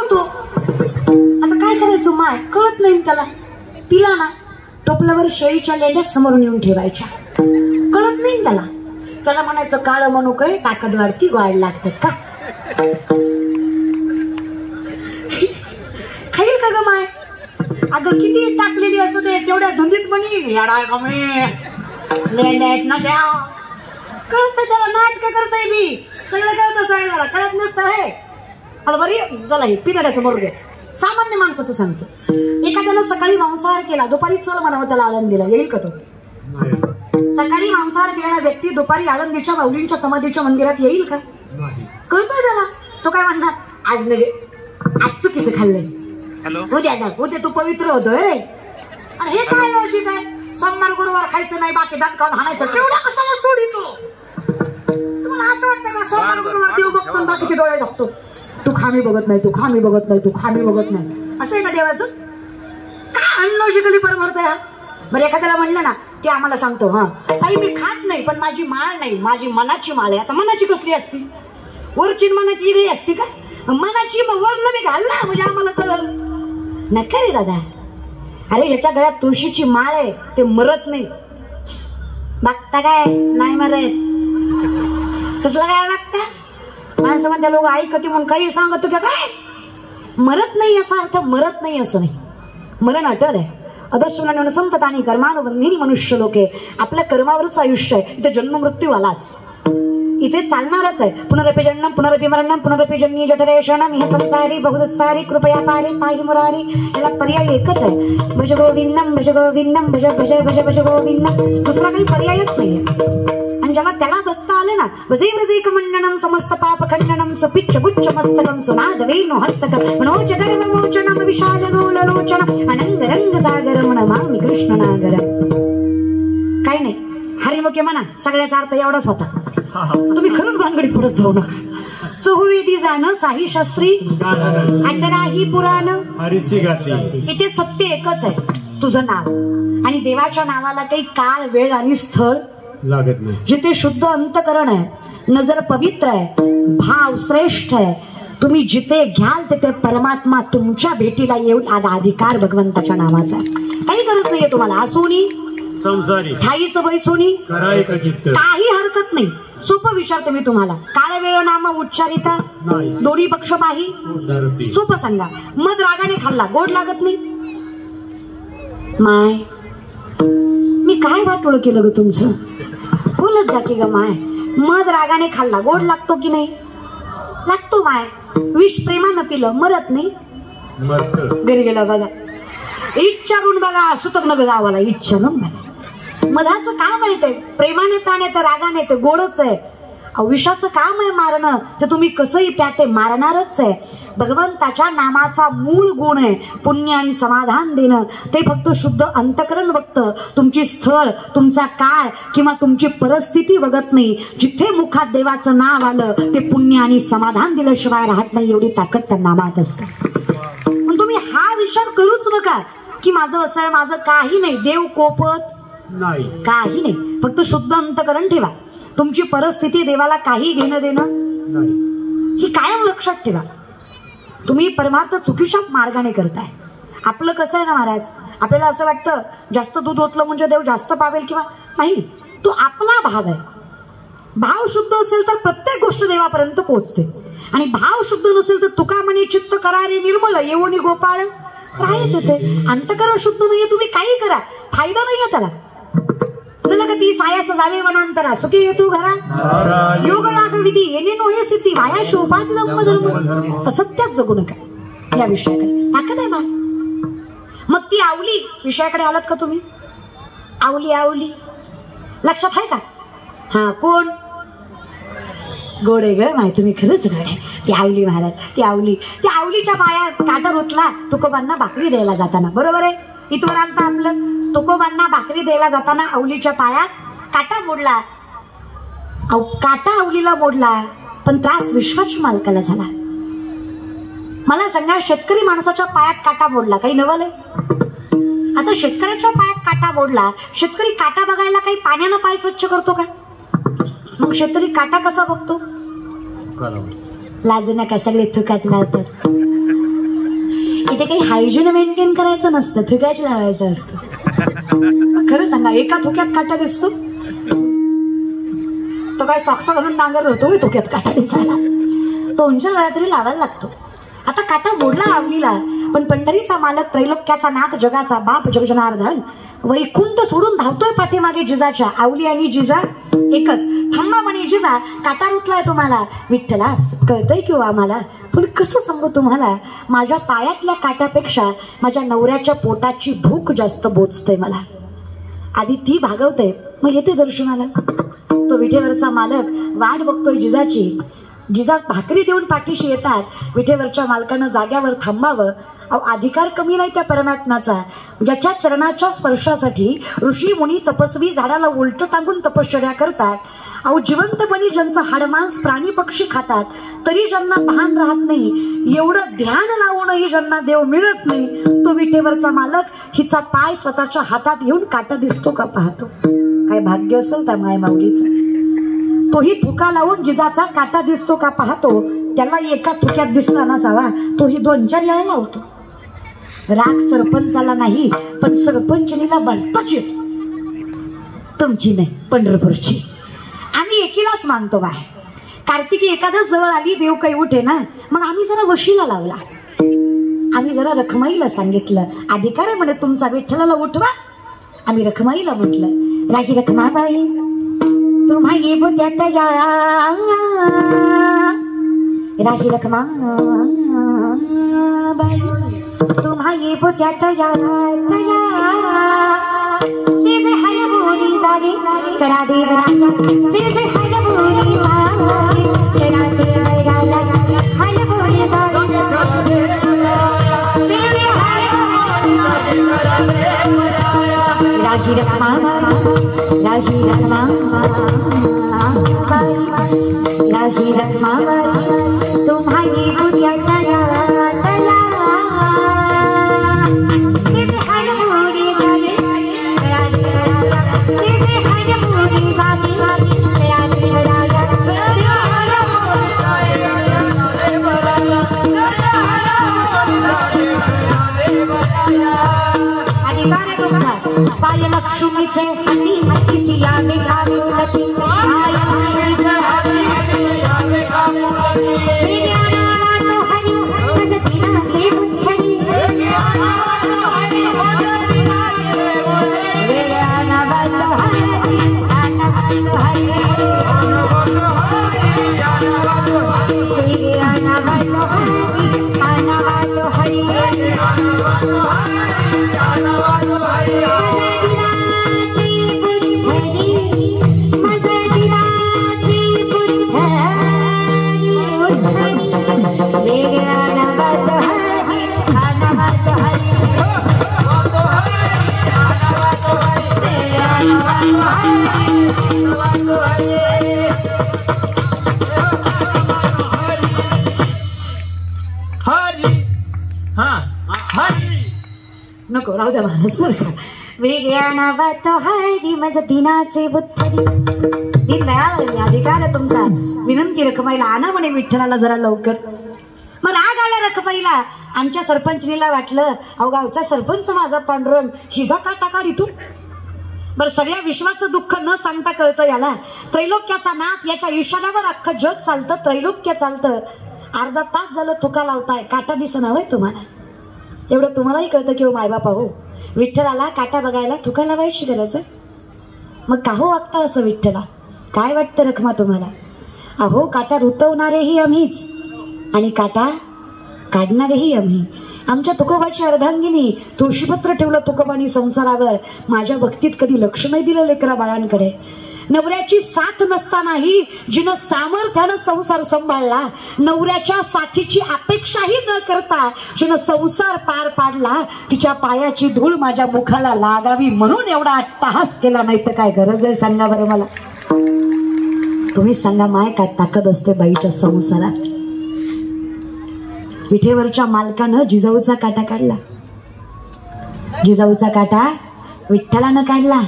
तो आता काय करायचं माय कळत नाही त्याला. पिला ना टोपल्यावर शेळीच्या लेंड्या समोरून येऊन ठेवायच्या. कळत नाही त्याला. त्याला म्हणायचं काळं म्हणू काय ताकद वाढती गोड लागतात का. खाईल का ग माय. अगं किती टाकलेली असू दे तेवढ्या धुंदीत म्हणी लेंड्या आहेत ना त्या. कळत त्याला नाटक करताय मी सगळं कळत सांगायला कळत नसतं हे. आता बरी चला हे पितड्याचं बरोबर सामान्य माणसाचं सांगतो. एखाद्याला सकाळी मांसाहार केला दुपारी चल म्हणावं त्याला आळंदीला येईल का तो. सकाळी मांसाहार केलेला व्यक्ती दुपारी आळंदीच्या माऊलींच्या समाधीच्या मंदिरात येईल का. कळतोय त्याला. तो काय म्हणणार आज नाही आज चुकीचं खाल्लंय उद्या तू पवित्र होतोय रे. आणि हे काय लॉजिक आहे. सोमवार गुरुवार खायचं नाही बाकी दात खाऊन हाणायचं तेवढ्या कशाला सोडितो. तुम्हाला असं वाटतं का सोमवार गुरुवार देव बघतो बाकीचे डोळे बघतो. तू खामी बघत नाही तू खामी बघत नाही तू खामी बघत नाही असं आहे का देवाचं. काय अनलॉजिकली परमार्थ आहे हा. बरं एखाद्याला म्हणलं ना की आम्हाला सांगतो हा काही मी खात नाही पण माझी माळ नाही माझी मनाची माळ आहे. आता मनाची कसली असती. वरची मनाची वेगळी असती का. मनाची वरनं मी घालला म्हणजे आम्हाला कळलं नका रे दादा. अरे ह्याच्या गळ्यात तुळशीची माळ आहे ते मरत नाही. बघता काय नाही मरत. कसलं काय बघता. माणसं म्हणते लोक ऐकते म्हणून काही सांगत का काय. मरत नाही याचा अर्थ मरत नाही असं नाही. मरण अटल आहे. अदर्शनाने संततानी कर्मानुबंधिनी मनुष्य लोके. आपल्या कर्मावरच आयुष्य आहे. इथे जन्म मृत्यू आलाच इथे चालणारच आहे. पुनरपि जन्म पुनरपि मरणम पुनरपि जन्मी जठरे शरणम ह्या संसारी बहुदसारी कृपया पारे पाहि मुरारी. याला पर्याय एकच आहे भज गोविंदम भज गोविंदम भज भज भज भज गोविंदम. दुसरा काही पर्यायच नाहीये. आणि जेव्हा त्याला बसता आलं ना भजे व्रजेक मंडनम समस्त पाप खंडनम सुपिच्छ गुच्छ मस्तकम सुनाद वेणु हस्तकम मनोज गर्व मोचनम विशाल लोल लोचन अनंग रंग सागर नमामि कृष्ण नागर. काही नाही हरिमुखे म्हणा सगळ्याचा अर्थ एवढाच होता. तुम्ही खरंच भानगडीत पुढे जाऊ नका. चहुवेदी जाणं साही शास्त्री अंतराही पुराण. इथे सत्य एकच आहे तुझं नाव. आणि देवाच्या नावाला काही काळ वेळ आणि स्थळ लागत नाही. जिथे शुद्ध अंतकरण आहे नजर पवित्र आहे भाव श्रेष्ठ आहे तुम्ही जिथे घ्याल तिथे परमात्मा तुमच्या भेटीला येऊन आला. अधिकार भगवंताच्या नावाचा काही गरज नाहीये तुम्हाला. असोनी संसारी ठाईच बैसोनी काही हरकत नाही. सोपं विचारते मी तुम्हाला. काळ वेळ नाम उच्चारिता दोन्ही पक्ष पाही सोपं सांगा. मध रागाने खाल्ला गोड लागत नाही. माय मी काय वाटोळ केलं ग तुमचं. बोलत जा की ग माय. मध रागाने खाल्ला गोड लागतो की नाही. लागतो माय. विष प्रेमानं पिलं मरत नाही. घरी गेला बघा इच्छारून बघा सुतक नग गावाला इच्छारून बघा. मधाचं काम आहे ते प्रेमाने पाणे तर रागाने ते गोडच आहे. विषाचं काम आहे मारणं ते तुम्ही कसंही प्या ते मारणारच आहे. भगवंताच्या नामाचा मूळ गुण आहे पुण्य आणि समाधान देणं. ते फक्त शुद्ध अंतकरण बघतं. तुमची स्थळ तुमचा काळ किंवा तुमची परिस्थिती बघत नाही. जिथे मुखात देवाचं नाव आलं ते पुण्य आणि समाधान दिल्याशिवाय राहत नाही. एवढी ताकद त्या नामात असते. पण तुम्ही हा विचार करूच नका की माझं असं आहे माझं काही नाही. देव कोपत नाही काही नाही. फक्त शुद्ध अंतकरण ठेवा. तुमची परिस्थिती देवाला काही घेणं देणं नाही. ही कायम लक्षात ठेवा. तुम्ही परमार्थ चुकीच्या मार्गाने करताय. आपलं कसं आहे ना महाराज आपल्याला असं वाटतं जास्त दूध ओतलं म्हणजे देव जास्त पावेल किंवा नाही. तो आपला भाव आहे. भाव शुद्ध असेल तर प्रत्येक गोष्ट देवापर्यंत पोहोचते. आणि भाव शुद्ध नसेल तर तुका म्हणे चित्त करारे निर्मळ येवणी गोपाळ राहत होते. अंतकरण शुद्ध नाहीये तुम्ही काही करा फायदा नाहीये त्याला. ती सायास जावे वनांतरा सुखी येतो घरा योग याग विधी येणे नोहे सिद्धी वाया शोभात धम्म धर्म. सत्यात जगू नका या विषयाकडे ताकद आहे बा. मग ती आवली विषयाकडे आलात का तुम्ही. आवली आवली लक्षात आहे का. हा कोण गोडे ग माय तुम्ही खरंच गड. ती आवली महाराज ती आवली त्या आवलीच्या पायात काटा रुतला तुकोबांना भाकरी द्यायला जाताना. बरोबर आहे. इथवर आलता आपलं तुकोबांना भाकरी द्यायला जाताना आवलीच्या पायात काटा मोडला. काटा आवलीला मोडला पण त्रास विश्वाच्या मालकाला झाला. मला सांगा शेतकरी माणसाच्या पायात काटा मोडला काही नवल आहे. आता शेतकऱ्याच्या पायात काटा मोडला. शेतकरी काटा बघायला काही पाण्यानं पाय स्वच्छ करतो का. मग शेतकरी काटा कसा बघतो. लाज नका सगळे थुकाच लावतात. ते काही हायजीन मेंटेन करायचं नसतं, थुक्याच लावायचं असतं. खरं सांगा, एका थुक्यात काटा दिसतो? तो काय सॉक्स घालून नांगर होतो थुक्यात काटा दिसायला? 2-4 वेळा तरी लावायला लागतो. आता काटा मोडला आवलीला, पण पंढरीचा मालक, त्रैलोक्याचा नाथ, जगाचा बाप जगजनार्दन वैकुंठ सोडून धावतोय पाठीमागे जिजाच्या. आवली आणि जिजा एकच. थांबा म्हणे जिजा, काटा रुतलाय तुम्हाला. विठ्ठला कळतंय किंवा आम्हाला, पण कसं सांगू तुम्हाला, माझ्या पायातल्या काट्यापेक्षा माझ्या नवऱ्याच्या पोटाची भूक जास्त बोचते मला. आधी ती भागवते, मग येते दर्शनाला. तो विठेवरचा मालक वाट बघतोय जिजाची. जिजा भाकरी देऊन पाठीशी येतात. विठेवरच्या मालकानं जाग्यावर थांबावं. अधिकार कमी नाही त्या परमात्म्याचा, ज्याच्या चरणाच्या स्पर्शासाठी ऋषी मुनी तपस्वी झाडाला उलट टांगून तपश्चर्या करतात. अहो जिवंतपणी ज्यांचं हाडमांस प्राणी पक्षी खातात, तरी ज्यांना भान राहत नाही, एवढं ध्यान लावूनही ज्यांना देव मिळत नाही, तो विठेवरचा मालक हिचा पाय स्वतःच्या हातात घेऊन काटा दिसतो का पाहतो. काय भाग्य असेल त्या माय माऊलीचं. तोही थुका लावून जिजाचा काटा दिसतो का पाहतो. त्याला एका थुक्यात दिसला नसावा, तोही 2-4 वेळा लावतो. राग सरपंचाला नाही, पण सरपंचनीला बनताच येतो. तुमची नाही, पंढरपूरची. आम्ही एकीलाच मानतो बाय. कार्तिकी एकादश जवळ आली, देव काही उठे ना, मग आम्ही जरा वशीला लावला. आम्ही जरा रखमाईला सांगितलं, अधिकार आहे म्हणे तुमचा, विठ्ठलाला उठवा. आम्ही रखमाईला म्हटलं, राही रखमाबाई तुम्हा ये बुद्यात या, राही रखमा बाई तुम्हा ये बुद्यात या, सीधे हर बोली जावी करा दे राजा, सीधे हर बोली जावी करा दे राजा, हर बोली जावी सीधे हर राही रखमा, राही रखमा, राही रखमा तुम्हारी बुद्धियात या तला, सीधे हर बोली जावी करा दे राजा, सीधे हर बोली जावी करा दे राजा, अधिकार आहे तुमचा. पाय लक्ष्मीचे हाती हाती सियावे कामुलती, पाय लक्ष्मीचे हाती सियावे कामुलती, वेड्या नावानो हरी मदतीनाचे बुद्धरी, वेड्या नावानो हरी नावानो हरी, वेड्या नावानो हरी नको राहू द्या मला सर. वेगळ्या नावात हरी मज दिनाचे बुद्धरी, दीनदयाळ अधिकार आहे तुमचा. विनंती रखमाईला आणा म्हणे विठ्ठलाला जरा लवकर. मग राग आला रखमाईला. आमच्या सरपंचनीला वाटलं, अहो गावचा सरपंच माझा पांडुरंग, हिजा काटा काढ इथून. बरं सगळ्या विश्वाचं दुःख न सांगता कळतं याला. त्रैलोक्याचा नाथ, याच्या इशाऱ्यावर अख्खं जग चालतं, त्रैलोक्य चालतं. अर्धा तास झालं थुका लावताय, काटा दिसना होय तुम्हाला. एवढं तुम्हालाही कळतं की हो मायबापा हो, विठ्ठलाला काटा बघायला थुका लावायची गरज आहे. मग का हो वागता असं विठ्ठला? काय वाटतं रखमा तुम्हाला? अहो काटा रुतवणारेही आम्हीच आणि काटा काढणारेही आम्ही. आमच्या तुकोबाची अर्धांगिनी तुळशीपत्र ठेवलं तुकोबानी संसारावर. माझ्या भक्तीत कधी लक्ष नाही दिलं लेकरा बाळांकडे. नवऱ्याची साथ नसतानाही जिनं सामर्थ्यानं संसार सांभाळला, नवऱ्याच्या साथीची अपेक्षाही न करता जिनं संसार पार पाडला, तिच्या पायाची धूळ माझ्या मुखाला लागावी म्हणून एवढा अट्टहास केला. नाही तर काय गरज आहे सांगा बरं मला. तुम्ही सांगा माय काय ताकद असते बाईच्या संसारात. विठेवरच्या मालकानं जिजाऊचा काटा काढला. जिजाऊचा काटा विठ्ठलानं काढला.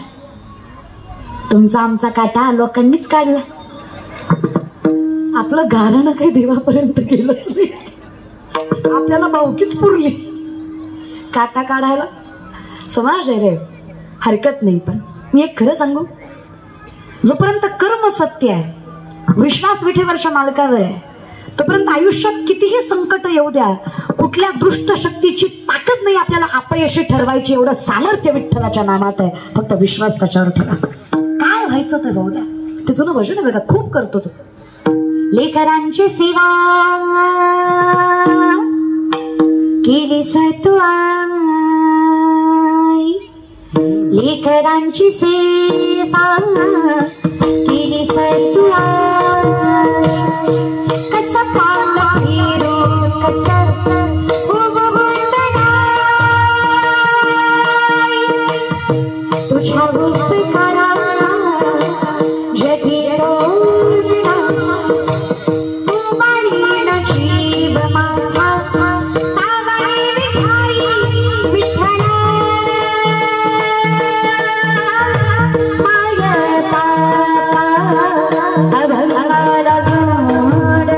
तुमचा आमचा काटा लोकांनीच काढला. आपलं गारणं काही देवापर्यंत गेलंच नाही. आपल्याला भावकीच पुरली. काटा काढायला समाज आहे रे, हरकत नाही. पण मी एक खरं सांगू, जोपर्यंत कर्म सत्य आहे, विश्वास विठेवरच्या मालकावर आहे, तोपर्यंत आयुष्यात कितीही संकट येऊ द्या, कुठल्या दुष्ट शक्तीची ताकद नाही आपल्याला अपयशी ठरवायची. एवढं सामर्थ्य विठ्ठलाच्या नामात आहे. फक्त विश्वास त्याच्यावर ठेवा. काय व्हायचं ते होऊ द्या. ते जुनं भजन आहे बघा, खूप करतो तो. लेकरांची सेवा केली तू आई, लेकरांची सेवा केली तू आई. कसं पाहता हिरो कसं तुझ्या उपकारा जगी रोडला उमाळीन जीव माझा सावरी विठाई विठ्ठला माय पापा अभंगाला जोड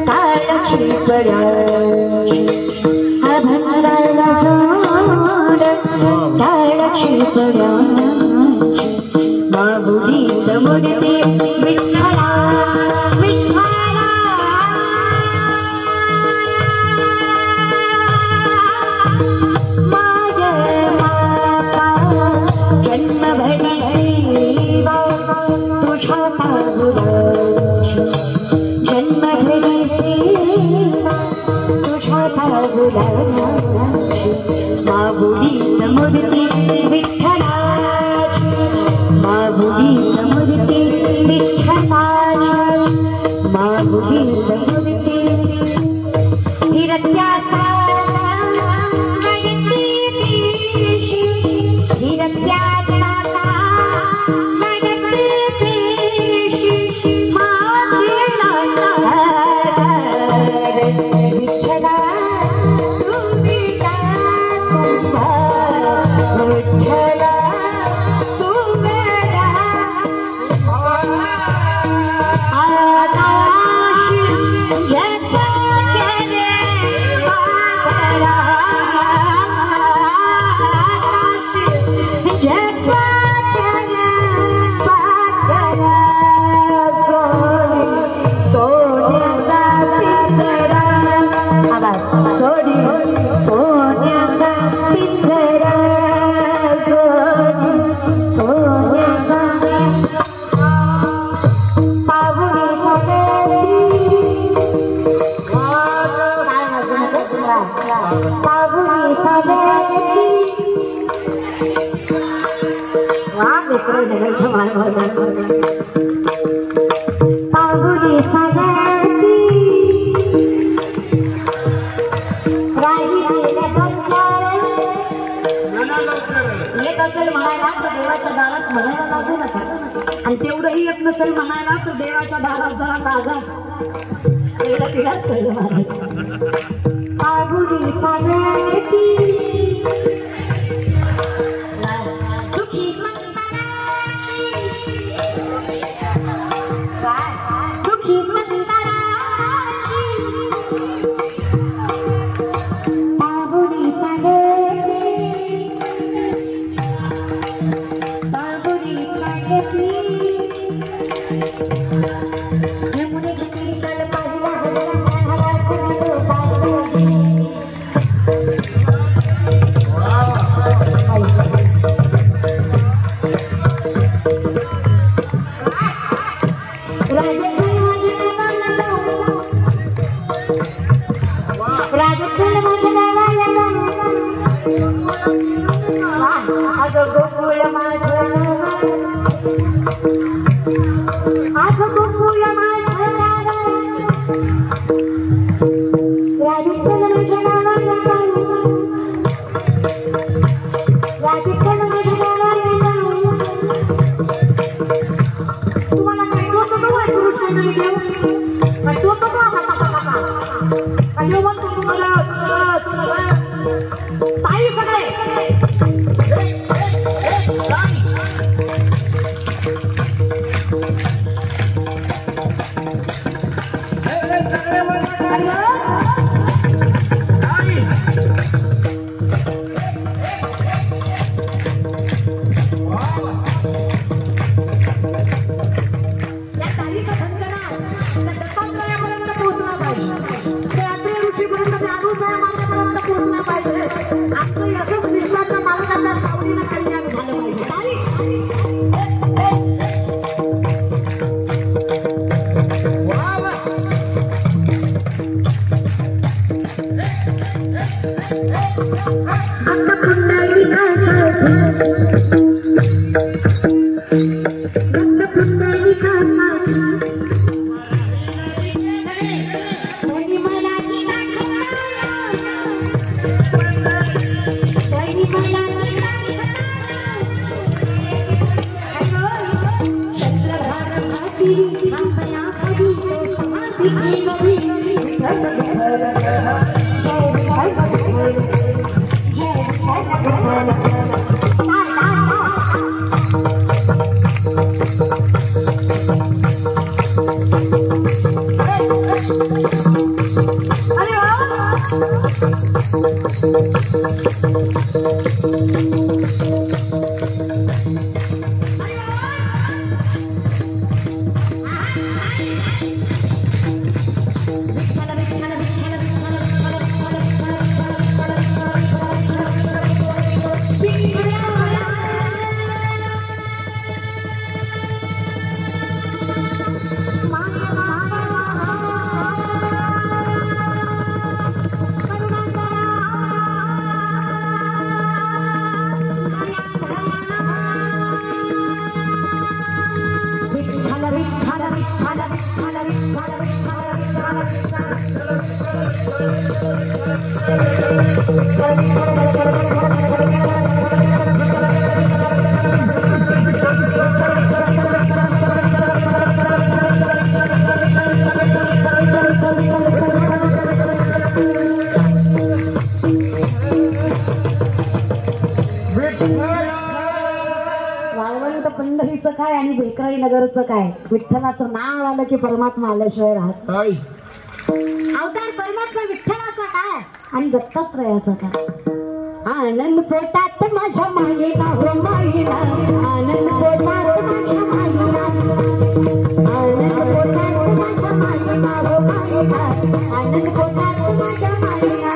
काळची पड्याची अभंगाला जोड काळची पड्याची बाबुली दमुडते विठ्ठला विठ्ठला माय माता जन्मभरी सेवा तुझ्या पादुकाची, जन्मभरी सेवा तुझ्या पादुकाची. बाबुली दमुडते विठ्ठलाची, बाबुली दमुडते विठ्ठलाची, बाबुली दमुडते. हिरत्याचा गणती देशी, हिरत्याचा गणती देशी मातेला विठ्ठला तुम्ही विठ्ठला तू मेरा आकाशी जगा केले पाकरा, आकाशी जगा केले पाकरा. सोन्याचा पिंजरा आवाज, सोन्याचा पिंजरा सोन्याचा पाहुणी सगळी पाहुणी सगळी वा मित्र जगायचं पाहुणी सगळी राही गेल्या दोन-चार येत असेल म्हणायला तर देवाच्या दारात म्हणायला लागू नका. आणि तेवढंही येत नसेल म्हणायला तर देवाच्या दारात जरा लाजा. एवढं तिलाच कळलं महाराज. पाहुणी सगळी दुखी संसाराची, दुखी संसाराची पाहुणी सगळी, पाहुणी सगळी. यमुनेच्या तीराला पाहिला गगनात पंढरीचं काय आणि भेकराई नगरचं काय? विठ्ठलाचं नाव आलं की परमात्मा आल्याशिवाय राहत नाही. अवतार परमात्मा विठ्ठलाचा काय आणि दत्तात्रयाचा काय? आनंद पोटात माझ्या मायेला हो मायेला, आनंद पोटात माझ्या मायेला, आनंद पोटात माझ्या मायेला हो मायेला, आनंद पोटात माझ्या मायेला.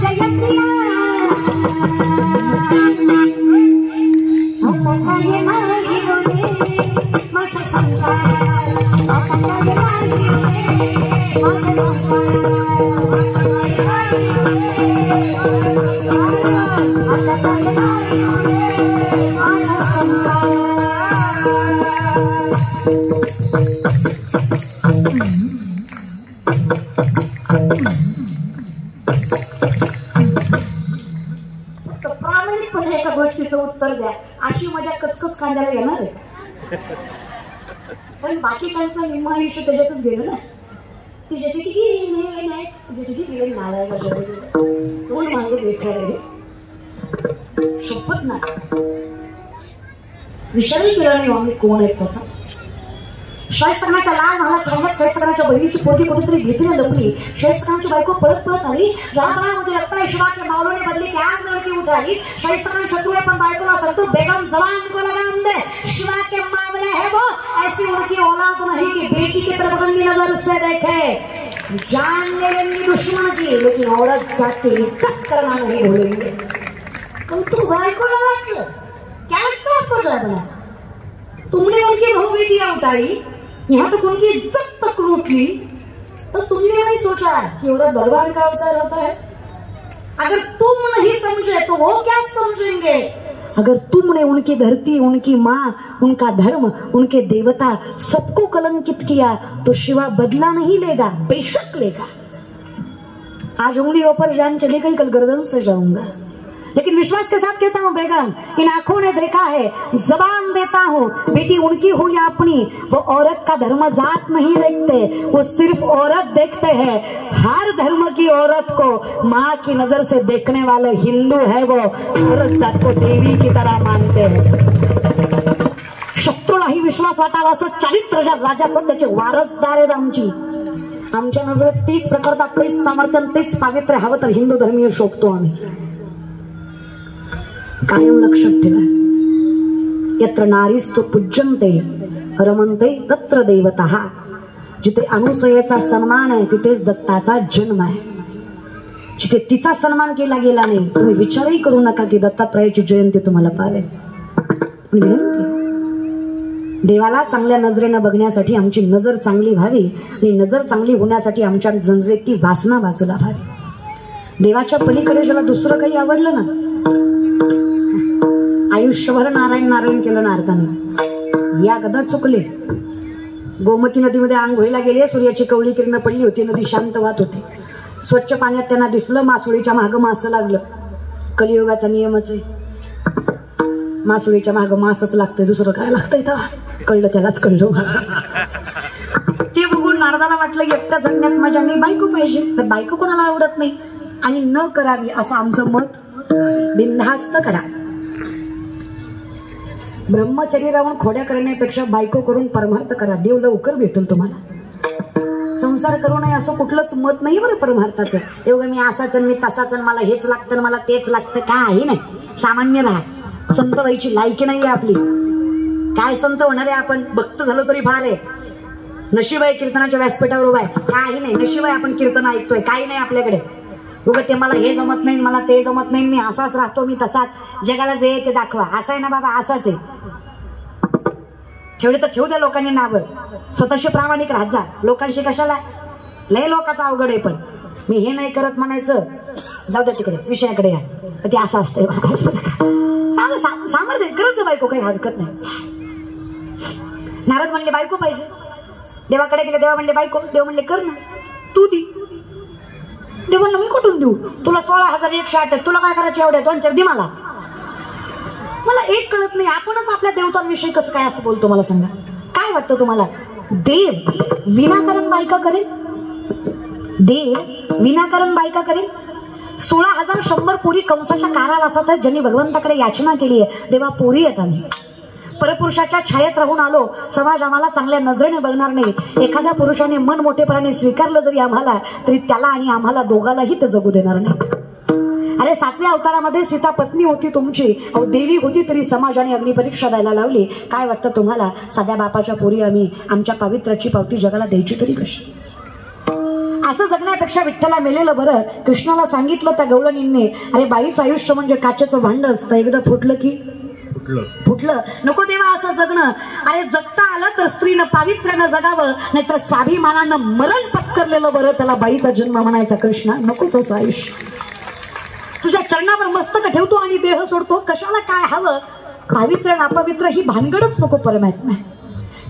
जय प्रामाणिकपणे एका गोष्टीचं उत्तर द्या, अशी मजा कचकच कांद्याला येणार आहे. पण बाकीच्यांचं निम्म आयुष्य त्याच्यातच गेलं ना, की ज्याची किती नाही ज्याची किती नारायण कोण माझं बेकार आहे शपथ नाही. विचारही केला नाही आम्ही कोण आहे त्याचा. शास्त्राच्या लहान मला चांगल्या शास्त्राच्या बहिणीची पोटी कुठेतरी घेतली लपली. शास्त्राची बायको पळत पळत आली. जहापना मुझे लगता है शिवा के बावलों ने बदली क्या लड़की उठाई. शास्त्रा शत्रु ने पण बायकोला सत्तू बेगम जवान को लगाम दे. शिवा के मामले है वो ऐसी उनकी औलाद नहीं कि बेटी की तरफ गंदी नजर से देखे. जान ले लेंगी दुश्मन की लेकिन औरत जाती इज्जत करना नहीं भूलेंगे. तो तू बायकोला रखलो क्या लगता है आपको जरा. तुमने उनकी बहू बेटियां उठाई, यहाँ तक उनकी इज्जत तक लूट ली, तो तुमने नहीं सोचा कि औरत भगवान का अवतार होता है. अगर तुम नहीं समझे तो वो क्या समझेंगे. अगर तुमने उनकी धरती, उनकी माँ, उनका धर्म, उनके देवता सबको कलंकित किया तो शिवा बदला नहीं लेगा, बेशक लेगा. आज उंगलियों पर जान चली गई, कल गर्दन से जाऊंगा. लेकिन विश्वास के साथ कहता हूँ बेगम, इन आंखों ने देखा है, जबान देता हूँ, बेटी उनकी हो या अपनी, वो औरत का धर्म जात नहीं देखते, वो सिर्फ औरत देखते हैं. हर धर्म की औरत को माँ की नजर से देखने वाले हिंदू है, वो औरत जात को देवी की तरह मानते हैं. शत्रूलाही विश्वास वाटावा असं चारित्र्य राजाचं त्याचे वारसदार आहेत आमची. आमच्या नजरेत तीच प्रकारचा, तेच सामर्थ्य, तेच पावित्र्य हवं तर हिंदू धर्मीय शोभतो आम्ही. कायम लक्षात ठेवा. यत्र नारीस्तु पूज्यन्ते रमन्ते तत्र देवतः. जिथे अनुसयेचा सन्मान आहे तिथेच दत्ताचा जन्म आहे. जिथे तिचा सन्मान केला गेला नाही तुम्ही विचारही करू नका की दत्तात्रयाची जयंती तुम्हाला पावेल. देवाला चांगल्या नजरेनं बघण्यासाठी आमची नजर चांगली व्हावी आणि नजर चांगली होण्यासाठी आमच्या नजरेत ती वासना बाजूला व्हावी. देवाच्या पलीकडे ज्याला दुसरं काही आवडलं ना, आयुष्यभर नारायण नारायण केलं ना अर्थाने, या गदा चुकले. गोमती नदीमध्ये आंघोळीला गेले, सूर्याची कवळी किरण पडली होती, नदी शांत वाहत होती. स्वच्छ पाण्यात त्यांना दिसलं मासुळीच्या माग मासं लागलं. कलियुगाचा नियमच आहे, मासुळीच्या माग मासच लागतंय, दुसरं काय लागतंय तेव्हा कळलं, त्यालाच कळलं. ते बघून नारदाला वाटलं एकट्या जगण्यात मजा नाही, बायको पाहिजे. तर बायको कोणाला आवडत नाही आणि न करावी असं आमचं मत. बिनधास्त करा. ब्रह्मचर्य राहून खोड्या करण्यापेक्षा बायको करून परमार्थ करा, देव लवकर भेटेल तुम्हाला. संसार करू नये असं कुठलंच मत नाही बरं परमार्थाचं. तेव्हा मी असाच मी तसाच, मला हेच लागतं मला तेच लागतं, काही नाही. सामान्य राहा. संत व्हायची लायकी नाही आहे आपली. काय संत होणार आहे आपण, भक्त झालो तरी फार आहे. नशीब आहे कीर्तनाच्या व्यासपीठावर उभा आहे, काही नाही. नशीब आहे आपण कीर्तन ऐकतोय, काही नाही आपल्याकडे. उगा ते मला हे जमत नाही, मला ते जमत नाही, मी असाच राहतो, मी तसाच. जगाला जे ते दाखवा, असं आहे ना बाबा, असाच आहे. ठेवले तर ठेवू द्या लोकांनी नावं, स्वतःशी प्रामाणिक राहत जा. लोकांशी कशाला, लय लोकांचा अवघड आहे. पण मी हे नाही करत म्हणायचं, जाऊ द्या तिकडे, विषयाकडे या. ते असं असतंय, सामर्थ्य गरज बायको, काही हरकत नाही. नारद म्हणले बायको पाहिजे, देवाकडे गेले, देवा म्हणले बायको, देव म्हणले कर ना, तू दी. देव म्हणलं मी कुठून देऊ, तुला 16,108, तुला काय करायचे एवढ्या 2-4 दे मला. मला एक कळत नाही, आपणच आपल्या देवतांविषयी कसं काय असं बोलतो, मला सांगा. काय वाटतं तुम्हाला, देव विनाकारण बायका करेल? देव विनाकारण बायका करेल? 16,100 पोरी कंसाच्या कारावासात ज्यांनी भगवंताकडे याचना केली आहे, देवा पोरी आहेत आम्ही, परपुरुषाच्या छायेत राहून आलो, समाज आम्हाला चांगल्या नजरेने बघणार नाही. एखाद्या पुरुषाने मन मोठेपणाने स्वीकारलं जरी आम्हाला, तरी त्याला आणि आम्हाला दोघालाही ते जगू देणार नाही. अरे 7व्या अवतारामध्ये सीता पत्नी होती तुमची, अहो देवी होती, तरी समाजाने अग्निपरीक्षा द्यायला लावली. काय वाटतं तुम्हाला, साध्या बापाच्या पोरी आम्ही आमच्या पावित्र्याची पावती जगाला द्यायची तरी कशी? असं जगण्यापेक्षा विठ्ठला मेलेलं बरं. कृष्णाला सांगितलं त्या गवळणींनी, अरे बाईचं आयुष्य म्हणजे काचेचं भांड असतं, एकदा फुटलं की फुटलं. नको देवा असं जगणं. अरे जगता आलं तर स्त्रीनं पावित्र्यानं जगावं, नाहीतर स्वाभिमानानं मरण पत्करलेलं बरं. त्याला बाईचा जन्म म्हणायचा. कृष्णा नकोच असं आयुष्य. तुझ्या चरणावर मस्तक ठेवतो आणि देह सोडतो. कशाला काय हवं? पवित्र ना अपवित्र ही भानगडच नको परमात्मा.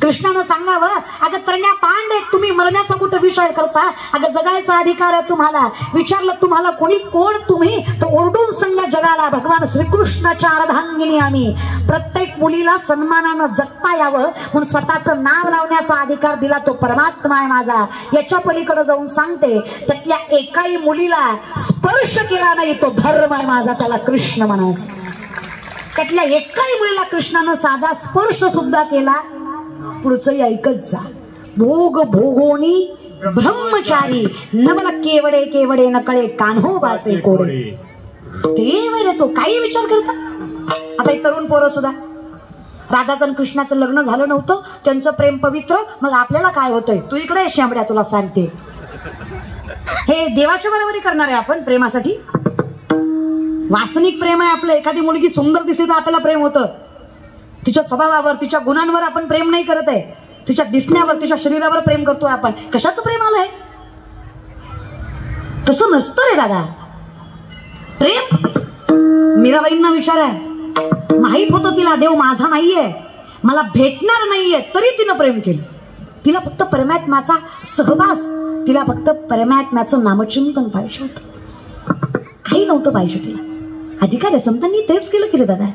कृष्णानं सांगावं, अगं तरण्या पांडे तुम्ही मरण्याचा कुठं विचार करता? अगं जगायचा अधिकार आहे तुम्हाला. विचारलं तुम्हाला कोणी कोण तुम्ही? तर ओरडून सांगा जगाला भगवान श्रीकृष्णाच्या अर्धांगिनी आम्ही. प्रत्येक मुलीला सन्मानानं जगता यावं म्हणून स्वतःचं नाव लावण्याचा अधिकार दिला तो परमात्मा आहे माझा. याच्या पलीकडे जाऊन सांगते, त्यातल्या एकाही मुलीला स्पर्श केला नाही तो धर्म आहे माझा, त्याला कृष्ण म्हणायचं. त्यातल्या एकाही मुलीला कृष्णानं साधा स्पर्श सुद्धा केला. पुढचंही ऐकत जा. भोग भोगोनी ब्रह्मचारी नवल केवडे केवडे नकळे कान्होबाचे कोडे. देव रे तो काही विचार करता. आता एक तरुण पोरं सुद्धा, राधाचं आणि कृष्णाचं लग्न झालं नव्हतं, त्यांचं प्रेम पवित्र, मग आपल्याला काय होतंय? तू इकडे शांबड्या, तुला सांगते. हे देवाच्या बरोबरी करणार आहे आपण प्रेमासाठी. वासनिक प्रेम आहे आपलं. एखादी मुलगी सुंदर दिसली तर आपल्याला प्रेम होतं. तिच्या स्वभावावर, तिच्या गुणांवर आपण प्रेम नाही करत आहे. तिच्या दिसण्यावर, तिच्या शरीरावर प्रेम करतोय आपण. कशाचं प्रेम आलंय? तसं नसतं रे दादा. प्रेम मीराबाईंना विचार आहे, माहित होतं तिला देव माझा नाहीये, मला भेटणार नाहीये, तरी तिनं प्रेम केलं. तिला फक्त परमात्म्याचा सहवास, तिला फक्त परमात्म्याचं नामचिंतन पाहिजे होतं. काही नव्हतं पाहिजे तिला. अधिकार आहे. संतांनी तेच केलं की रे दादा.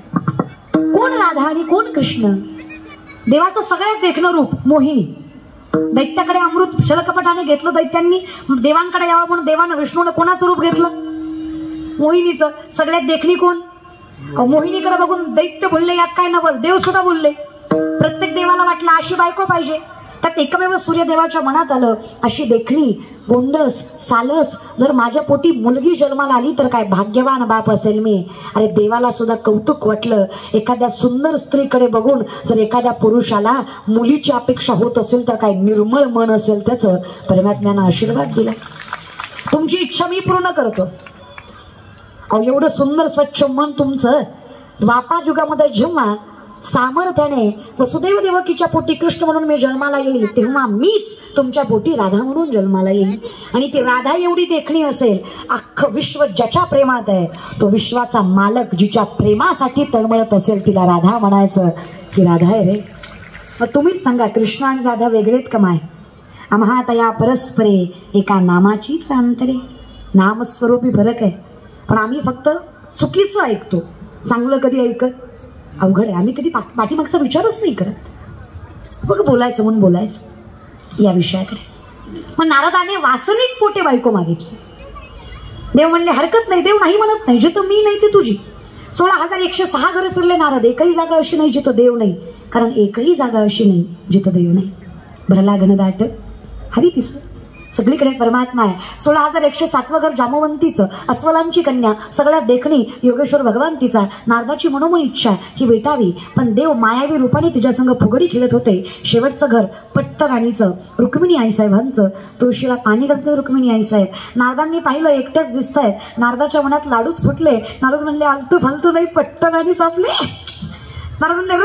कोण राधा आणि कोण कृष्ण? देवाचं सगळ्यात देखणं रूप मोहिनी. दैत्याकडे अमृत छलकपटाने घेतलं दैत्यांनी. देवांकडे यावं म्हणून देवानं विष्णूनं कोणाचं रूप घेतलं? मोहिनीचं. सगळ्यात देखणी कोण? मोहिनीकडे बघून दैत्य बोलले यात काय नवल. देव सुद्धा बोलले. प्रत्येक देवाला वाटलं अशी बायको पाहिजे. त्यात एकमेव सूर्यदेवाच्या मनात आलं, अशी देखणी गोंडस सालस जर माझ्या पोटी मुलगी जन्माला आली तर काय भाग्यवान बाप असेल मी. अरे देवाला सुद्धा कौतुक वाटलं. एखाद्या सुंदर स्त्रीकडे बघून जर एखाद्या पुरुषाला मुलीची अपेक्षा होत असेल तर काय निर्मळ मन असेल त्याचं. परमात्म्यानं आशीर्वाद दिला. तुमची इच्छा मी पूर्ण करतो. अहो एवढं सुंदर स्वच्छ मन तुमचं. द्वापार युगामध्ये जेव्हा सामर्थ्याने वसुदेव देवकीच्या पोटी कृष्ण म्हणून मी जन्माला येईल, तेव्हा मीच तुमच्या पोटी राधा म्हणून जन्माला येईल. आणि ती राधा एवढी देखणी असेल, अख्खं विश्व ज्याच्या प्रेमात आहे, तो विश्वाचा मालक जिच्या प्रेमासाठी तळमळत असेल, तिला राधा म्हणायचं. ती राधा आहे रे. मग तुम्हीच सांगा, कृष्ण आणि राधा वेगळेत कमाय? आम्हा तया परस्परे एका नामाचीच अंतरे. नामस्वरूपी फरक आहे. पण आम्ही फक्त चुकीचं ऐकतो, चांगलं कधी ऐकत. अवघड आहे. आम्ही कधी पाठीमागचा विचारच नाही करत. बघ बोलायचं म्हणून बोलायचं या विषयाकडे. मग नारदाने वासनिक पोटे बायको मागितली. देव म्हणले हरकत नाही. देव नाही म्हणत नाही. जिथं मी नाही ती तुझी. 16,106 घरं फिरले नारद. एकही जागा अशी नाही जिथं देव नाही. कारण एकही जागा अशी नाही जिथं देव नाही. भरला घनदाट हरी तिसं सगळीकडे परमात्मा आहे. 16,107 घर जामवंतीचं, अस्वलांची कन्या, सगळ्यात देखणी योगेश्वर भगवान तिचा. नारदाची मनोमन इच्छा ही भेटावी, पण देव मायावी रूपाने तिच्यासंग फुगडी खेळत होते. शेवटचं घर पट्टराणीचं, रुक्मिणी आईसाहेबांचं. तुळशीला पाणी घालते रुक्मिणी आईसाहेब. नारदांनी पाहिलं एकटेच दिसत आहेत. नारदाच्या मनात लाडूच फुटले. नारद म्हणले आलतू फालतू नाही, पट्टराणीच आपले. नारद म्हणले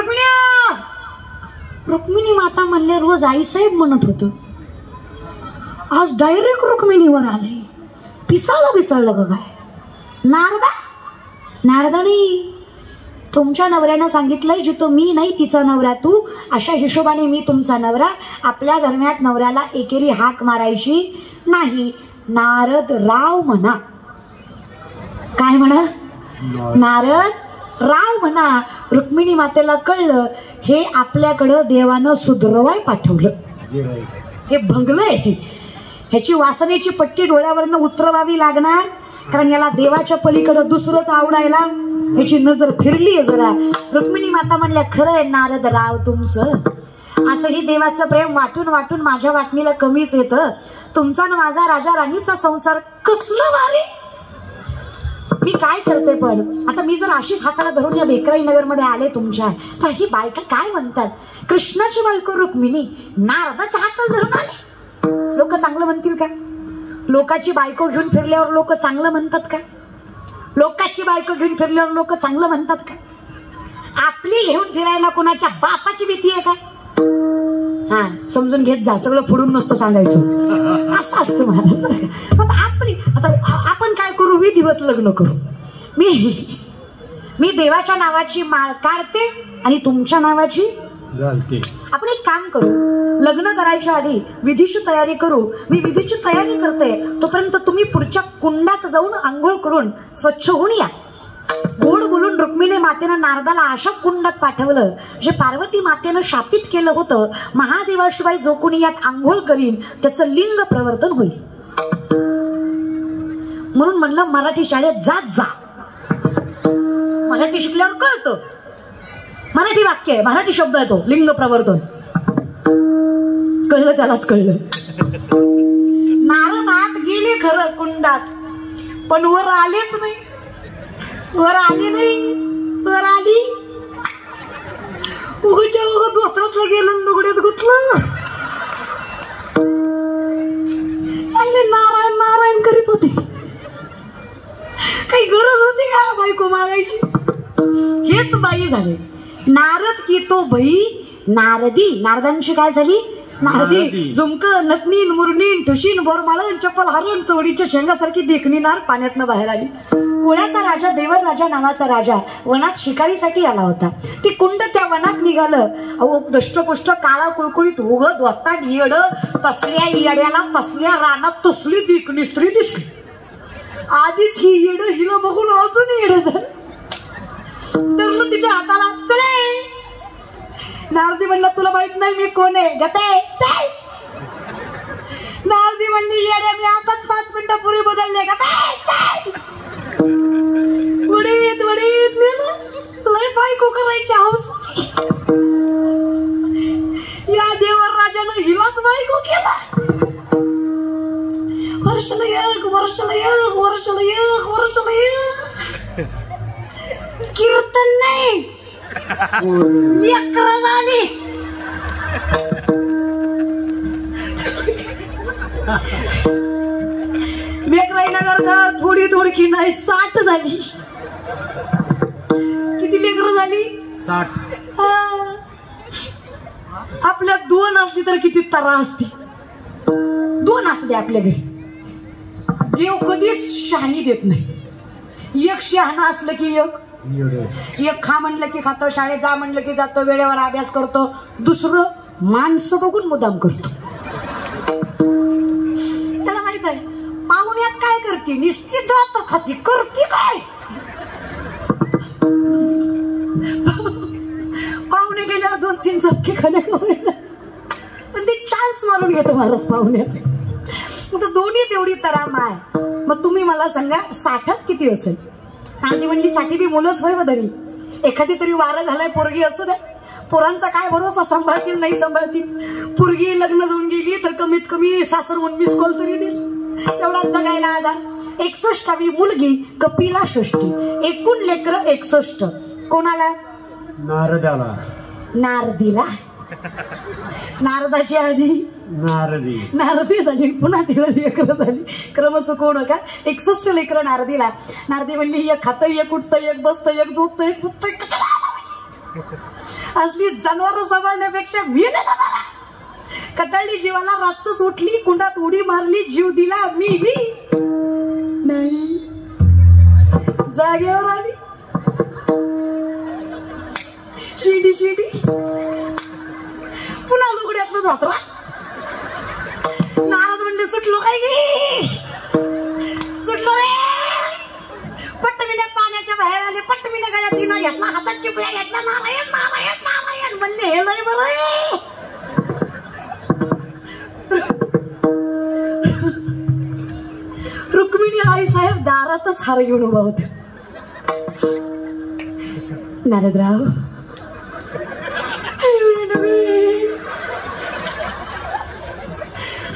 रुक्मिणी माता म्हणले रोज आईसाहेब म्हणत होतं, आज डायरेक्ट रुक्मिणीवर आले. पिसाळलं का काय? नारदानी तुमच्या नवऱ्यानं सांगितलंय जिथं मी नाही तिचा नवरा तू. अशा हिशोबाने मी तुमचा नवरा. आपल्या धर्मात नवऱ्याला एकेरी हाक मारायची नाही. नारद राव म्हणा. काय म्हणा? नारद राव म्हणा. रुक्मिणी मातेला कळलं हे आपल्याकडं देवानं सुधरवाय पाठवलं. हे भंगलंय. ह्याची वासनेची पट्टी डोळ्यावरनं उतरवावी लागणार. कारण याला देवाच्या पलीकडं दुसरंच आवडायला ह्याची नजर फिरली आहे जरा. रुक्मिणी माता म्हणल्या खरंय नारद राव तुमचं. असंही देवाचं प्रेम वाटून वाटून माझ्या वाटणीला कमीच येतं. तुमचा ना माझा राजा राणीचा संसार कसलं भारी. मी काय करते पण आता मी जर अशीच हाताला धरून या बेकराई नगर मध्ये आले तुमच्या, तर ही बायका काय म्हणतात? कृष्णाची बायको रुक्मिणी नारदाच्या हाताला धरून आले. लोक चांगलं म्हणतील का? लोकाची बायको घेऊन फिरल्यावर लोक चांगलं म्हणतात का? लोकाची बायको घेऊन फिरल्यावर लोक चांगलं म्हणतात का? आपली घेऊन फिरायला कोणाच्या बापाची भीती आहे का? हा समजून घेत जा. सगळं फोडून नसतं सांगायचं. असं असतं महाराज. आता आपण काय करू? विधिवत लग्न करू. मी देवाच्या नावाची माळ काढते आणि तुमच्या नावाची घालते. आपण एक काम करू, लग्न करायच्या आधी विधीची तयारी करू. मी विधीची तयारी करते, तोपर्यंत तुम्ही पुढच्या कुंडात जाऊन आंघोळ करून स्वच्छ होऊन या. गोड बोलून रुक्मिणी मातेनं नारदाला अशा कुंडात पाठवलं जे पार्वती मातेनं शापित केलं होतं. महादेवाशिवाय जो कोणी यात आंघोळ करीन त्याचं लिंग प्रवर्तन होईल. म्हणून म्हणलं मराठी शाळेत जात जा. मराठी शिकल्यावर कळतं. मराठी वाक्य आहे, मराठी शब्द आहे तो, लिंग प्रवर्तन. कळलं त्यालाच कळलं. नारद आत गेले खरं कुंडात, पण वर आलेच नाही. वर आली नाही. वर आली उगच्या उगत वापरातलं गेलं, दगड्यात गुतलं. चांगले नारायण नारायण करीत होती. काही गरज होती का बायको मागायची? हेच बाई झाले. नारद की तो बाई नारदी. नारदांची काय झाली? नारदी. झुमक नथनीन मुरणीन ठुशीन बोरमाळन चप्पल हरण चवडीच्या शेंगासारखी देखणी नार पाण्यातनं बाहेर आली. कोळ्याचा राजा, देवर राजा नावाचा राजा वनात शिकारीसाठी आला होता. ते कुंड त्या वनात निघालं. अहो दष्टपुष्ट काळा कुळकुळीत उगत वत्ता येड. तसल्या येड्याला तसल्या रानात तसली देखणी स्त्री दिसली. आधीच ही येड हिला बघून अजून येड झालं. धरलं तिच्या हाताला. चले. नारदी म्हणला तुला माहित नाही मी कोण आहे? गते चल. नारदी म्हणली येड्या मी आताच 5 मिनिटापूर्वी बदलले. गते चल. उडीत उडीत लय बायको करायची हौस. या देवर राजानं हिलाच बायको केला. वर्षाला एक वर्षाला एक वर्षाला एक वर्षाला एक. कीर्तन नाही लेकरं झाली. लेकराईनगर का थोडी थोडकी नाही 60 झाली. किती लेकरं झाली? 60. आपल्या 2 असली तर किती तरा असते. 2 असते आपल्या घरी. देव कधीच शहाणी देत नाही. एक शहाणा असलं की एक खा म्हणलं की खातो, शाळेत जा म्हणलं की जातो, वेळेवर अभ्यास करतो. दुसरं माणसं बघून मुद्दाम करतो. त्याला माहित आहे पाहुण्यात काय करते, निश्चित जातो खाती करते काय. पाहुणे गेल्यावर 2-3 झपके खाणे पण ते चान्स मारून घेतो महाराज पाहुण्यात. मग दोन्ही तेवढी तराम आहे. मग तुम्ही मला सांगा 60त किती असेल? आणि म्हणली 60 बी मुलंच होय बदली. एखादी तरी वारं घालाय पोरगी असू द्या. पोरांचा काय भरोसा, सांभाळतील नाही सांभाळतील. पोरगी लग्न जाऊन गेली तर कमीत कमी सासर 19 कॉल तरी देईल. एवढा जगायला आधार. 61वी मुलगी कपिला षष्ठी. एकूण लेकरं 61. कोणाला? नारदाला. नारदीला. नारदाची आधी नारदी झाली, पुन्हा तिला लेकरं झाली. क्रम चुकवू नका. 61 लेकरं नारदीला. नारदी म्हणली एक खातं, एक उठतं, एक बसतं, एक झोपतं, एक फुटतं. असली जनावर सांभाळण्यापेक्षा मेलेला बरा. कटाळली जीवाला. रातच उठली, कुंडात उडी मारली, जीव दिला, मेली नाही. जागेवर आली. शिडी शिडी पुन्हा लुगड्यातलं धोतरा. नारद म्हणले सुटलो काय गे, सुटलो रे. पट्टमिन्यात पाण्याच्या बाहेर आले. पट्टमिन्या गळ्यात तिनं घेतला, हातात चिपळ्या घेतला. नारायण नारायण नारायण म्हणले. हे लय बरं. रुक्मिणी आई साहेब दारातच हार घेऊन उभा होते. नारदराव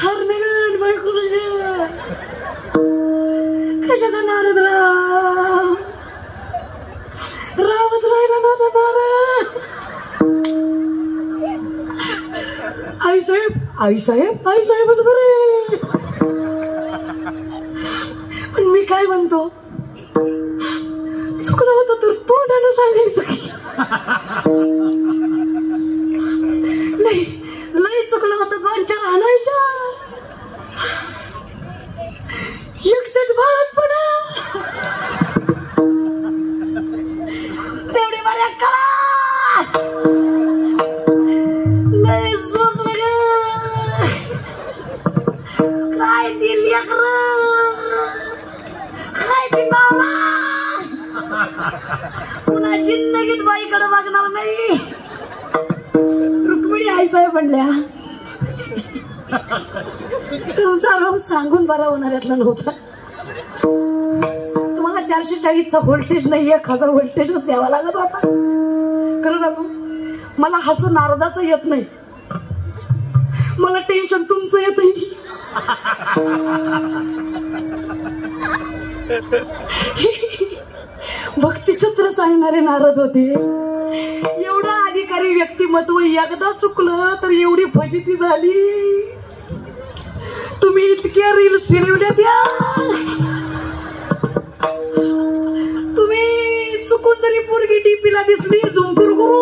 हर नगन बायको कशाचा नारदराव रावच राहिला ना दारा. आई साहेब आई साहेब आई साहेबच बरे. पण मी काय म्हणतो, चुकलं होतं तर तोंडानं सांगायचं की नाही. लय चुकलं होतं. 2-4 आणायच्या. 61 बाळात पडा. माझ्या कळा लय सोसलं काय ती लेकर काय ती नवरा पुन्हा जिंदगीत बाईकडे बघणार नाही. रुक्मिणी आई साहेब म्हणल्या तुमचा रोग सांगून बरा होणाऱ्यातला नव्हता. तुम्हाला 440चा व्होल्टेज नाही 1000 व्होल्टेजच द्यावा लागत होता. खरं सांगू मला हसून नारदाचं येत नाही मला टेन्शन तुमचं येत नाही. भक्ती सूत्र सांगणारे नारद होते. एवढं अधिकारी व्यक्तिमत्व एकदा चुकलं तर एवढी फजिती झाली. तुम्ही इतक्या रील्स फिरवल्या द्या तुम्ही चुकून जरी पोरगी डीपीला दिसली झुंकुर गुरु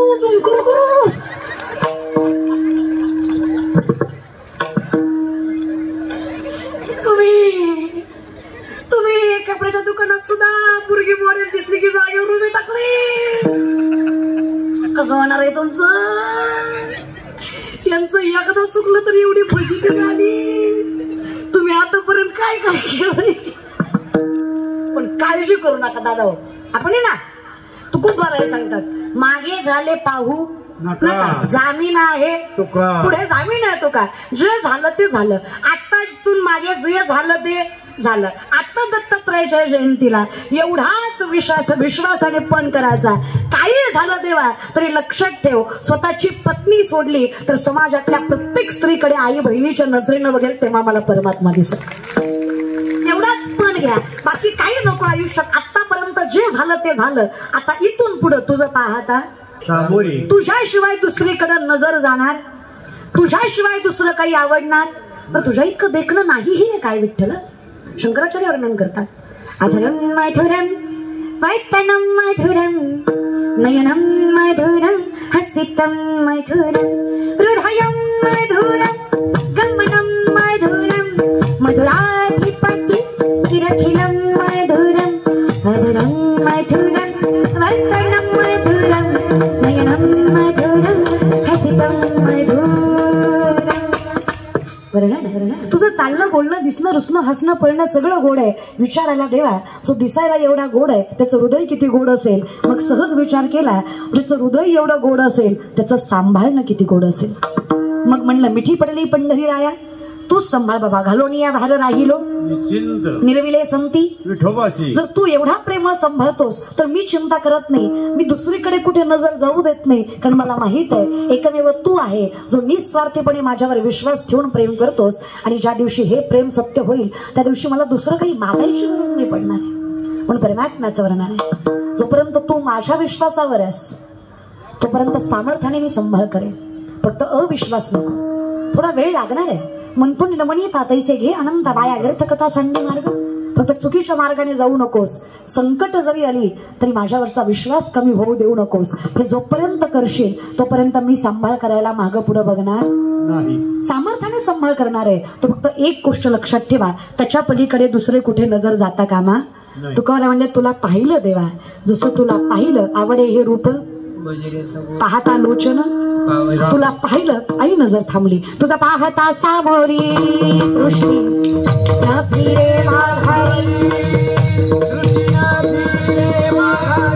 तुम्ही कपड्याच्या दुकानात सुद्धा पोरगी मॉडेल दिसली की जागेवर उभी टाकली. कसं होणार आहे तुमचं. त्यांचं एकदा चुकलं तर एवढी फजिती झाली. तुम्ही आतापर्यंत काय काय केलं. पण काळजी करू नका दादा हो. आपण ना तू खूप बरं आहे सांगतात मागे झाले पाहू नका जामीन आहे पुढे जामीन आहे. तो का जे झालं ते झालं. आता इथून मागे जे झालं ते झालं. आता दत्तात्रयाच्या जयंतीला एवढाच विश्वासाने पण करायचा. काही झालं देवा तरी लक्षात ठेव स्वतःची पत्नी सोडली तर समाजातल्या प्रत्येक स्त्रीकडे आई बहिणीच्या नजरेनं बघेल तेव्हा मला परमात्मा दिसत. एवढाच पण घ्या बाकी काही नको आयुष्यात. आतापर्यंत जे झालं ते झालं. आता इथून पुढे तुझं पाहता तुझ्याशिवाय दुसरीकडे नजर जाणार तुझ्याशिवाय दुसरं काही आवडणार पण तुझ्या इतकं देखणं नाही हे काय विठ्ठल. शंकराचार्य वर्णन करतात अधरम मधुरम वैतनम मधुरम नयनम मधुरम हसितम मधुरम हृदयम मधुरम गमनम मधुरम मधुराधिपति तिरखिलम मधुरम अधरम मधुरम वैतनम मधुरम नयनम मधुरम हसितम मधुरम. तुझं चालणं बोलणं दिसणं रुसणं हसणं पळणं सगळं गोड आहे. विचारायला देवा जो दिसायला एवढा गोड आहे त्याचं हृदय किती गोड असेल. मग सहज विचार केला ज्याचं हृदय एवढं गोड असेल त्याचं सांभाळणं किती गोड असेल. मग म्हणलं मिठी पडली पंढरी राया तूच सांभाळ बाबा घालोनी या भार राहिलो निर्विले संती. जर तू एवढा प्रेमळ सांभाळतोस तर मी चिंता करत नाही. मी दुसरीकडे कुठे नजर जाऊ देत नाही कारण मला माहित आहे एकमेव तू आहे जो निस्वार्थीपणे माझ्यावर विश्वास ठेवून प्रेम करतोस. आणि ज्या दिवशी हे प्रेम सत्य होईल त्या दिवशी मला दुसरं काही मागायची गरज नाही पडणार. पण परमात्म्याचं वर्णन आहे जोपर्यंत तू माझ्या विश्वासावर आहेस तोपर्यंत सामर्थ्याने मी सांभाळ करेन. फक्त अविश्वास नको. थोडा वेळ लागणार आहे. म्हणतो नमनीता तैसे घे अनंत बाया व्यर्थ कथा सांडे मार्ग. फक्त चुकीच्या मार्गाने जाऊ नकोस. संकट जरी आली तरी माझ्यावरचा विश्वास कमी होऊ देऊ नकोस. हे जोपर्यंत करशील तोपर्यंत मी सांभाळ करायला मागं पुढे बघणार नाही. सामर्थ्याने सांभाळ करणार आहे. तो फक्त एक गोष्ट लक्षात ठेवा त्याच्या पलीकडे दुसरे कुठे नजर जाता कामा. तुकाराम म्हणजे तुला पाहिलं देवा जसं तुला पाहिलं आवडे हे रूप पाहता लोचन तुला पाहिलं आई नजर थांबली तुझा पाहता सामोरी दृष्टी न फिरे माघारी दृष्टी न फिरे माघारी.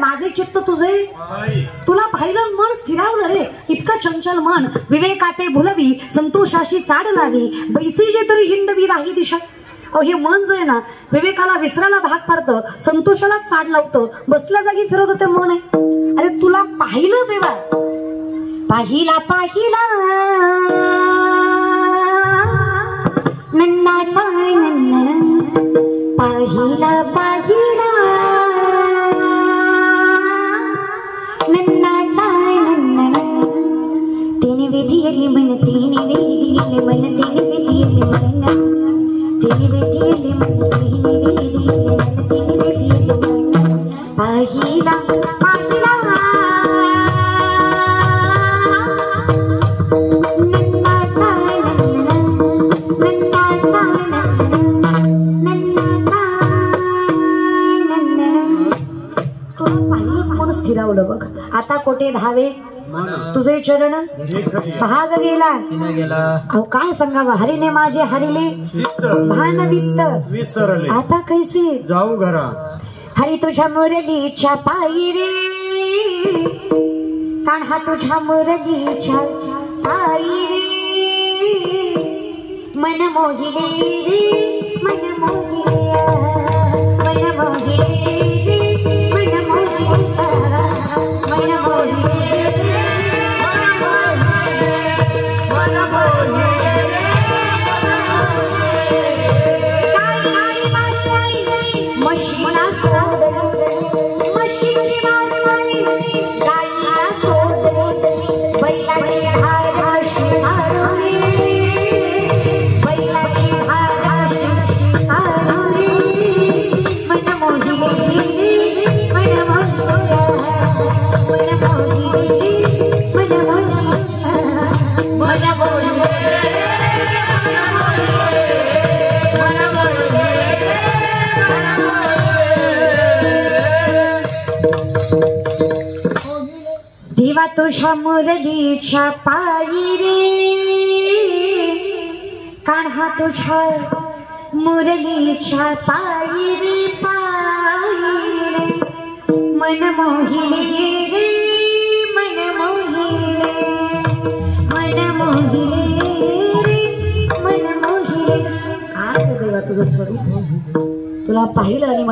माझे चित्त तुझे तुला पाहिलं मन स्थिरावलं रे. इतकं चंचल मन विवेकाते भुलवी संतोषाशी चाड लावी बैसीजे तरी हिंडवी राही दिशा. अहो हे मन जे आहे ना विवेकाला विसरायला भाग पाडतं, संतोषाला चाड लावतं, बसल्या जागी फिरत होते मन आहे. अरे तुला पाहिलं देवा, पाहिला पाहिला नन्नाचा नन्ना, पाहिला पाहिला नन्नाचा नन्ना. तिने विधियली मन, तिने विधियली मन, तिने विधियली मन, तिने विधियली मन, तिने विधियली मन, तिने विधियली मन. पाहिला पाहिला स्थिरावलं बघ. आता कोठे धावे तुझे चरण भाग गेला. अहो काय सांगावं, हरीने माझे हरिले भानवित्त आता कैसे जाऊ घरा. हरी तुझ्या मुरलीच्या पायी रे, कान्हा तुझ्या मुरलीच्या पायी रे. मन मोहिले रे, मन मोहिले, मन मोहिले रे, मन मोहिले, मन मोहिले, मन मोहिले. मशीना सोडली, मशीनची मासळी गाईला सोडली, बैलाची धाराशी आरुणी, बैलाची धाराशी आरुणी. मन मोहिली, मन मोहिली, मन मोहिली, मन मोहिली, मन मोहिली. देवा तुझ्या मुरलीच्या पायी रे, कान्हा तुझ्या मुरलीच्या पायी रे, पायी रे. मन मोहिले रे, मन मोहिले, मन मोहिले रे, मन मोहिले. काय देवा तुझं स्वरूप तुला पाहिलं आणि